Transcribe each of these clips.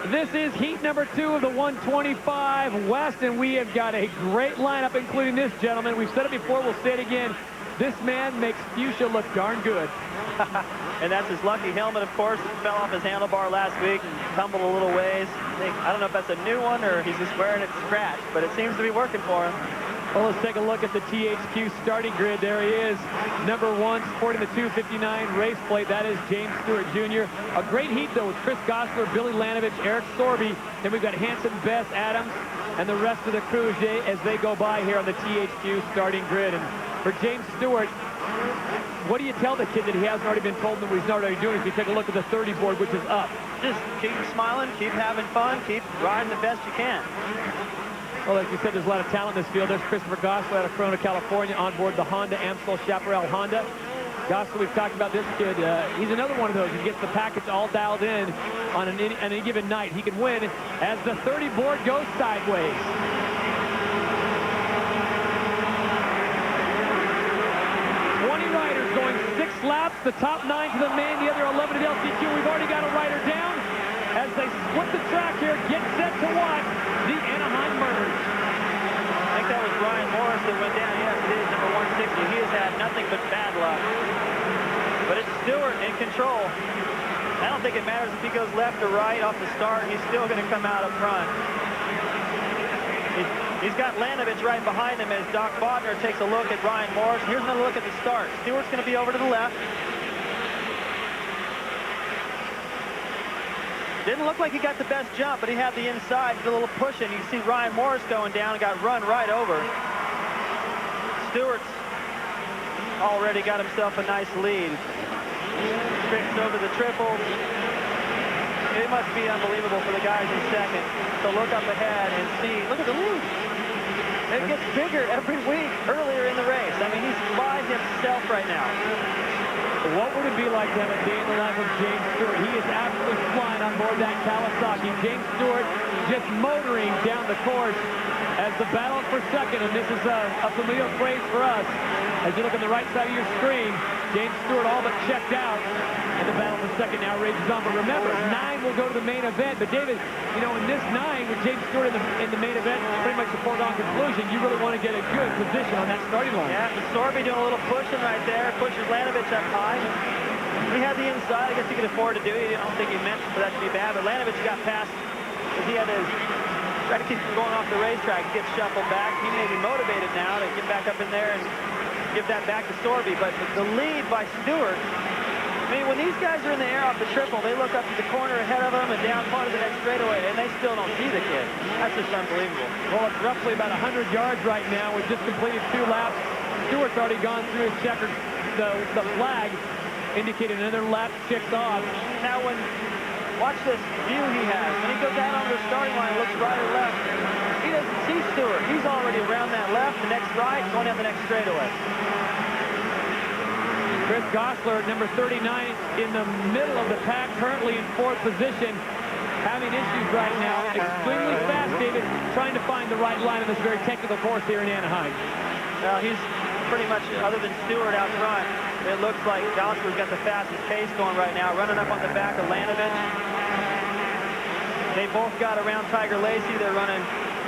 This is heat number 2 of the 125 West, and we have got a great lineup, including this gentleman. We've said it before, we'll say it again. This man makes fuchsia look darn good. And that's his lucky helmet, of course. It fell off his handlebar last week and tumbled a little ways. I don't know if that's a new one or he's just wearing it scratched, but it seems to be working for him. Well, let's take a look at the THQ starting grid. There he is, number 1, sporting the 259 race plate. That is James Stewart Jr. A great heat, though, with Chris Gosler, Billy Lanovich, Eric Sorby. Then we've got Hanson, Bess, Adams, and the rest of the crew as they go by here on the THQ starting grid. And for James Stewart, what do you tell the kid that he hasn't already been told that he's not already doing? If you take a look at the 30 board, which is up. Just keep smiling, keep having fun, keep riding the best you can. Well, like you said, there's a lot of talent in this field. There's Christopher Gosler out of Corona, California, on board the Honda Amsoil Chaparral Honda. Gosler, we've talked about this kid. He's another one of those. He gets the package all dialed in on any given night. He can win as the 30 board goes sideways. 20 riders going 6 laps. The top 9 to the main, the other 11 at LCQ. We've already got a rider down as they split the track here. Get set to watch the Anaheim merge. I think that was Ryan Morris that went down. Yes, it is number 160. He has had nothing but bad luck. But it's Stewart in control. I don't think it matters if he goes left or right off the start. He's still going to come out up front. He's got Lanovich right behind him as Doc Bodner takes a look at Ryan Morris. Here's another look at the start. Stewart's going to be over to the left. Didn't look like he got the best jump, but he had the inside, did a little pushing. You can see Ryan Morris going down and got run right over. Stewart's already got himself a nice lead. Tricks over the triple. It must be unbelievable for the guys in second to look up ahead and see, look at the lead. It gets bigger every week earlier in the race. I mean, he's by himself right now. What would it be like to have a day in the life of James Stewart? He is absolutely flying on board that Kawasaki. James Stewart just motoring down the course as the battle for second, and this is a familiar phrase for us. As you look on the right side of your screen, James Stewart all but checked out, and the battle for second now rages on. But remember, 9 will go to the main event. But David, you know, in this 9 with James Stewart in the main event, pretty much a foregone conclusion. You really want to get a good position on that starting line. Yeah, Sorby doing a little pushing right there, pushes Lanovich up high. He had the inside. I guess he could afford to do it. I don't think he meant for that to be bad. But Lanovich got past because he had to try to keep him going off the racetrack. He gets shuffled back. He may be motivated now to get back up in there and give that back to Sorby. But the lead by Stewart, I mean, when these guys are in the air off the triple, they look up to the corner ahead of them and down part of the next straightaway, and they still don't see the kid. That's just unbelievable. Well, it's roughly about 100 yards right now. We've just completed 2 laps. Stewart's already gone through his checkered, the flag indicating another lap checked off. Now, watch this view he has. When he goes out on the starting line, looks right or left, he doesn't see Stewart. He's already around that left, the next right, going down the next straightaway. Chris Gosler, number 39, in the middle of the pack, currently in 4th position, having issues right now. Extremely fast, David, trying to find the right line on this very technical course here in Anaheim. Well, he's pretty much, other than Stewart out front, it looks like Gosler's got the fastest pace going right now, running up on the back of Lanovich. They both got around Tiger Lacey. They're running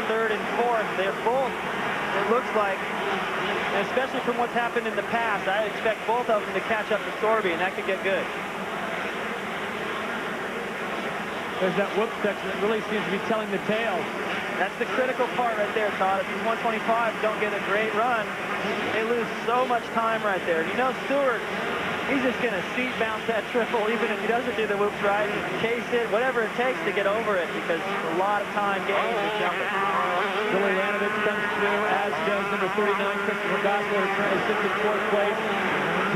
3rd and 4th. They're both, it looks like, and especially from what's happened in the past, I expect both of them to catch up to Sorby, and that could get good. There's that whoop section that really seems to be telling the tale. That's the critical part right there, Todd. If these 125s don't get a great run, they lose so much time right there. You know, Stewart, he's just going to seat bounce that triple, even if he doesn't do the whoops right, case it, whatever it takes to get over it, because a lot of time gained with jumping. Billy Lanovich comes through, as does number 39, Christopher Gosler, currently sits in 4th place.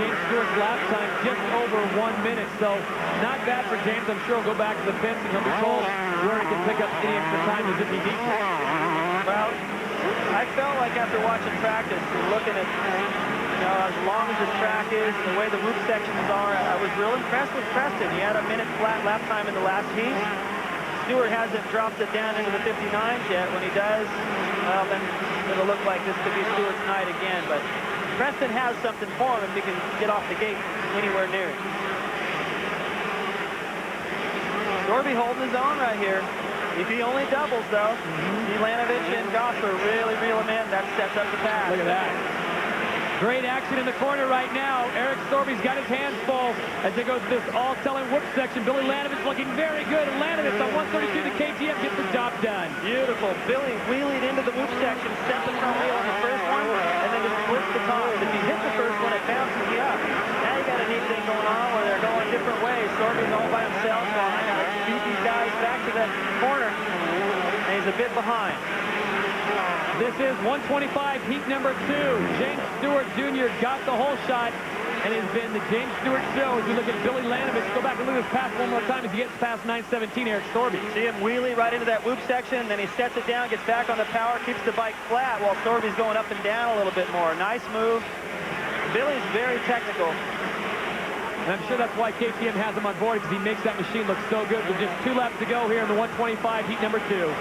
James Stewart's lap time just over 1 minute, so not bad for James. I'm sure he'll go back to the fence and he'll be told where he can pick up any extra time as if he needs to. Well, I felt like after watching practice and looking at, you know, as long as this track is and the way the whoop sections are, I was real impressed with Preston. He had a minute flat lap time in the last heat. Stewart hasn't dropped it down into the 59s yet. When he does, well, then it'll look like this could be Stewart's night again. But Preston has something for him if he can get off the gate anywhere near it. Sorby holding his own right here. If he only doubles, though, Lanovich and Gosler really reel him in. That sets up the pass. Look at that. Great action in the corner right now. Eric Sorby's got his hands full as they go through this all-telling whoop section. Billy Lanovich looking very good. And Lanovich on 132 to KTM gets the job done. Beautiful. Billy wheelied into the whoop section, stepped the front wheel on the first one, and then just flips the top. If you hit the first one, it bounces you up. Now you got a neat thing going on where they're going different ways. Sorby's all by himself, while I gotta beat these guys back to that corner, and he's a bit behind. This is 125, heat number 2. James Stewart Jr. got the whole shot, and it's been the James Stewart show as we look at Billy Lanovich. Go back and look at his pass one more time as he gets past 917 Eric Sorby. See him wheelie right into that whoop section, then he sets it down, gets back on the power, keeps the bike flat while Sorby's going up and down a little bit more. Nice move. Billy's very technical. And I'm sure that's why KTM has him on board, because he makes that machine look so good. With just 2 laps to go here in the 125, heat number 2.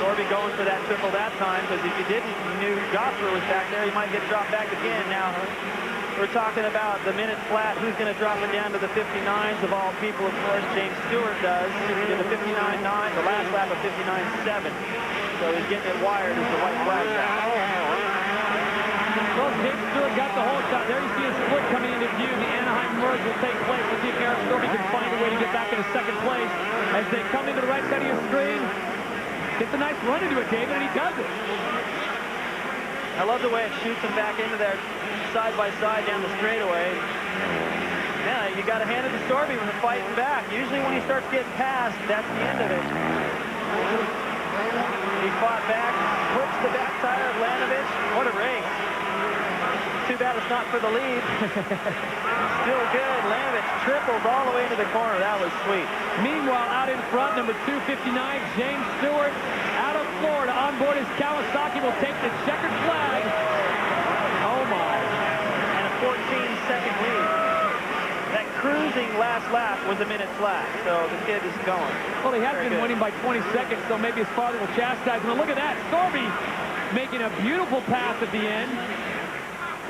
Sorby going for that triple that time, because if you didn't, you knew Gosler was back there, he might get dropped back again. Now, we're talking about the minute flat, who's going to drop it down to the 59s of all people. Of course, James Stewart does. He did a 59.9, the last lap of 59.7. So he's getting it wired as the white flag out. Well, James Stewart got the whole shot. There you see a split coming into view. The Anaheim merge will take place. We'll see if Eric Sorby can find a way to get back into second place as they come into the right side of your screen. Gets a nice run into it, David, and he does it. I love the way it shoots him back into there side-by-side down the straightaway. Yeah, you got to hand it to Sorby when they're fighting back. Usually when he starts getting past, that's the end of it. He fought back, hooks the back tire of Lanovich. What a race. Too bad it's not for the lead. Still good. Lanovich triples all the way into the corner. That was sweet. Meanwhile, out in front, number 259, James Stewart, out of Florida, on board his Kawasaki, will take the checkered flag. Oh, my. And a 14-second lead. That cruising last lap was a minute flat, so the kid is going. Well, he has been winning by 20 seconds, so maybe his father will chastise him. And look at that. Sorby making a beautiful pass at the end.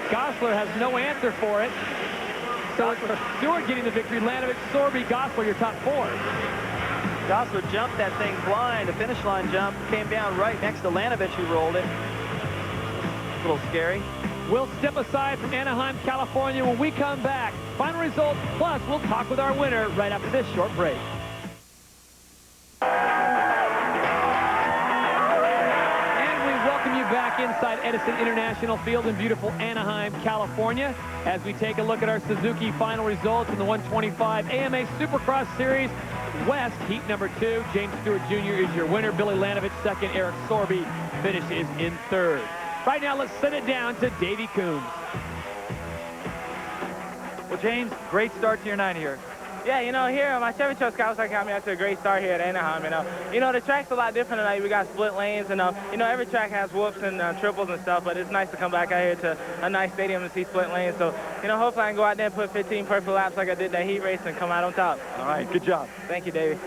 Gosler has no answer for it. So it's Stewart getting the victory. Lanovich, Sorby, Gosler, your top 4. Gosler jumped that thing blind. The finish line jump came down right next to Lanovich, who rolled it. A little scary. We'll step aside from Anaheim, California when we come back. Final results, plus we'll talk with our winner right after this short break. Back inside Edison International Field in beautiful Anaheim, California, as we take a look at our Suzuki final results in the 125 AMA Supercross Series West, heat number 2. James Stewart Jr. is your winner. Billy Lanovich second. Eric Sorby finishes in third. Right now, let's send it down to Davey Coombs. Well, James, great start to your night here. Yeah, you know, here, my Chevy Trucks Kawasaki got me out to a great start here at Anaheim, you know, the track's a lot different tonight. We got split lanes, and, you know, every track has whoops and triples and stuff, but it's nice to come back out here to a nice stadium and see split lanes. So, you know, hopefully I can go out there and put 15 perfect laps like I did that heat race and come out on top. All right, good job. Thank you, Davey.